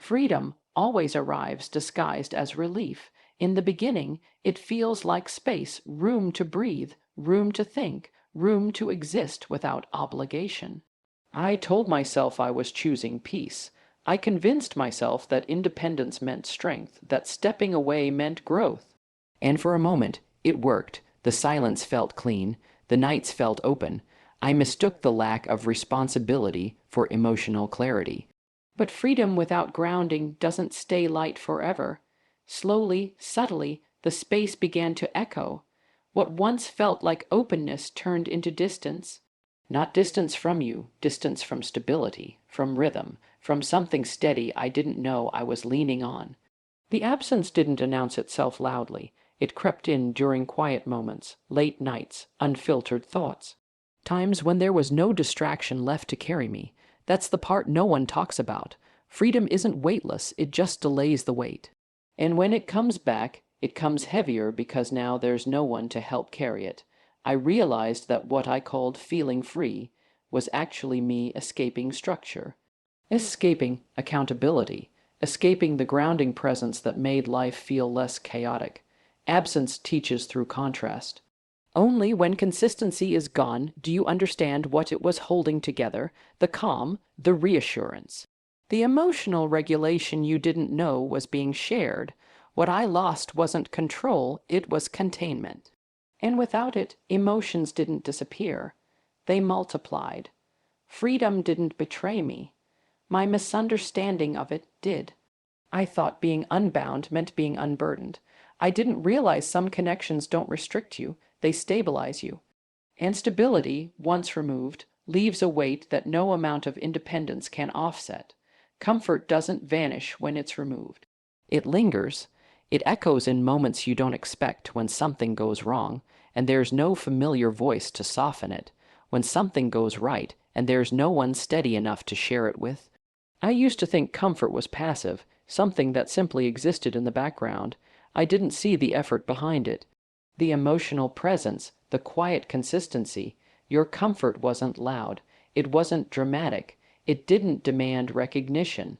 Freedom always arrives disguised as relief. In the beginning, it feels like space, room to breathe, room to think, room to exist without obligation. I told myself I was choosing peace. I convinced myself that independence meant strength, that stepping away meant growth. And for a moment, it worked. The silence felt clean, the nights felt open. I mistook the lack of responsibility for emotional clarity. But freedom without grounding doesn't stay light forever. Slowly, subtly, the space began to echo. What once felt like openness turned into distance. Not distance from you, distance from stability, from rhythm, from something steady I didn't know I was leaning on. The absence didn't announce itself loudly. It crept in during quiet moments, late nights, unfiltered thoughts. Times when there was no distraction left to carry me. That's the part no one talks about. Freedom isn't weightless, it just delays the weight. And when it comes back, it comes heavier because now there's no one to help carry it. I realized that what I called feeling free was actually me escaping structure, escaping accountability, escaping the grounding presence that made life feel less chaotic. Absence teaches through contrast. Only when consistency is gone do you understand what it was holding together, the calm, the reassurance. The emotional regulation you didn't know was being shared. What I lost wasn't control, it was containment. And without it, emotions didn't disappear. They multiplied. Freedom didn't betray me. My misunderstanding of it did. I thought being unbound meant being unburdened. I didn't realize some connections don't restrict you, they stabilize you. And stability, once removed, leaves a weight that no amount of independence can offset. Comfort doesn't vanish when it's removed. It lingers. It echoes in moments you don't expect when something goes wrong, and there's no familiar voice to soften it. When something goes right, and there's no one steady enough to share it with. I used to think comfort was passive, something that simply existed in the background. I didn't see the effort behind it. The emotional presence, the quiet consistency. Your comfort wasn't loud. It wasn't dramatic. It didn't demand recognition.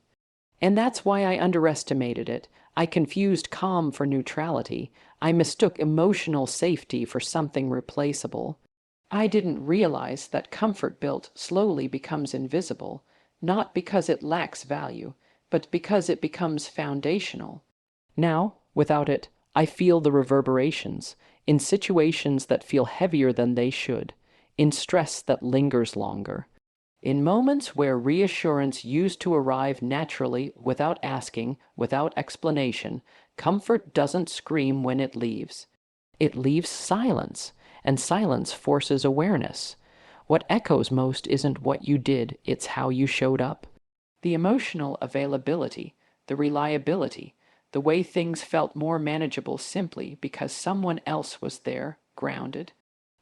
And that's why I underestimated it. I confused calm for neutrality. I mistook emotional safety for something replaceable. I didn't realize that comfort built slowly becomes invisible, not because it lacks value, but because it becomes foundational. Now, without it, I feel the reverberations, in situations that feel heavier than they should, in stress that lingers longer. In moments where reassurance used to arrive naturally without asking, without explanation, comfort doesn't scream when it leaves. It leaves silence, and silence forces awareness. What echoes most isn't what you did, it's how you showed up. The emotional availability, the reliability, the way things felt more manageable simply because someone else was there, grounded.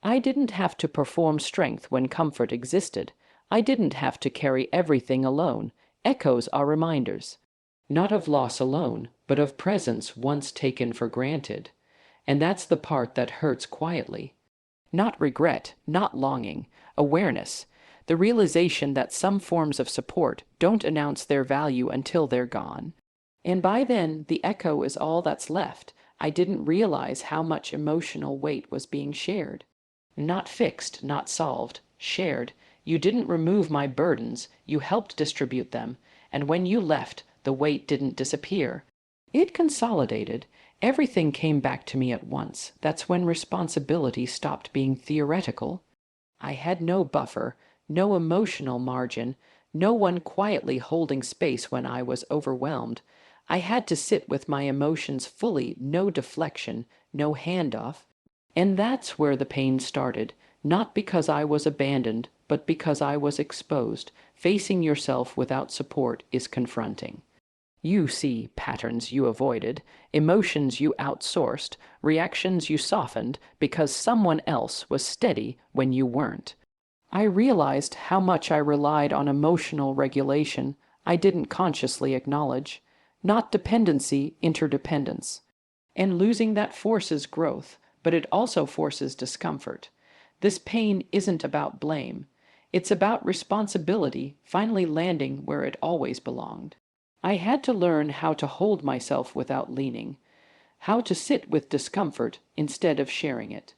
I didn't have to perform strength when comfort existed. I didn't have to carry everything alone. Echoes are reminders, not of loss alone, but of presence once taken for granted. And that's the part that hurts quietly. Not regret, not longing, awareness, the realization that some forms of support don't announce their value until they're gone. And by then, the echo is all that's left. I didn't realize how much emotional weight was being shared. Not fixed, not solved, shared. You didn't remove my burdens, you helped distribute them, and when you left, the weight didn't disappear. It consolidated. Everything came back to me at once. That's when responsibility stopped being theoretical. I had no buffer, no emotional margin, no one quietly holding space when I was overwhelmed. I had to sit with my emotions fully, no deflection, no handoff. And that's where the pain started, not because I was abandoned, but because I was exposed. Facing yourself without support is confronting. You see patterns you avoided, emotions you outsourced, reactions you softened because someone else was steady when you weren't. I realized how much I relied on emotional regulation I didn't consciously acknowledge, not dependency, interdependence. And losing that forces growth, but it also forces discomfort. This pain isn't about blame. It's about responsibility finally landing where it always belonged. I had to learn how to hold myself without leaning, how to sit with discomfort instead of sharing it,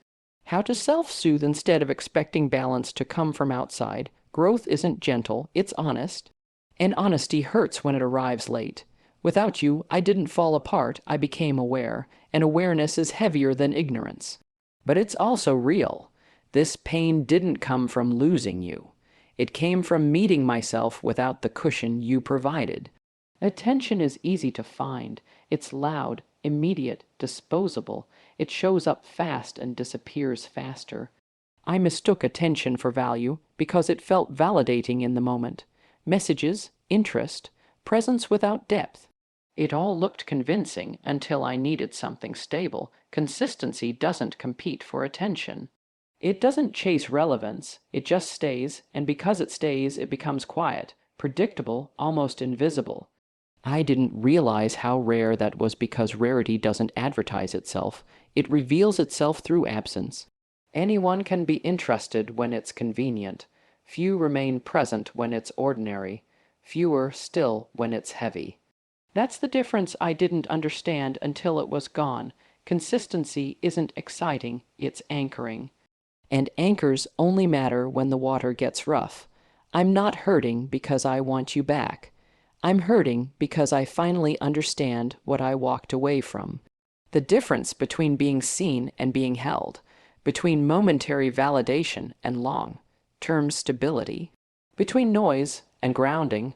how to self-soothe instead of expecting balance to come from outside. Growth isn't gentle, it's honest. And honesty hurts when it arrives late. Without you, I didn't fall apart, I became aware, and awareness is heavier than ignorance. But it's also real. This pain didn't come from losing you. It came from meeting myself without the cushion you provided. Attention is easy to find. It's loud, immediate, disposable. It shows up fast and disappears faster. I mistook attention for value because it felt validating in the moment. Messages, interest, presence without depth. It all looked convincing until I needed something stable. Consistency doesn't compete for attention. It doesn't chase relevance, it just stays, and because it stays, it becomes quiet, predictable, almost invisible. I didn't realize how rare that was because rarity doesn't advertise itself. It reveals itself through absence. Anyone can be interested when it's convenient. Few remain present when it's ordinary. Fewer still when it's heavy. That's the difference I didn't understand until it was gone. Consistency isn't exciting, it's anchoring. And anchors only matter when the water gets rough. I'm not hurting because I want you back. I'm hurting because I finally understand what I walked away from. The difference between being seen and being held, between momentary validation and long-term stability, between noise and grounding.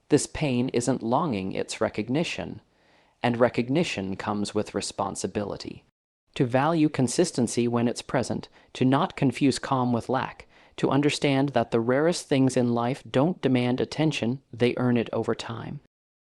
This pain isn't longing, it's recognition. And recognition comes with responsibility. To value consistency when it's present, to not confuse calm with lack, to understand that the rarest things in life don't demand attention, they earn it over time.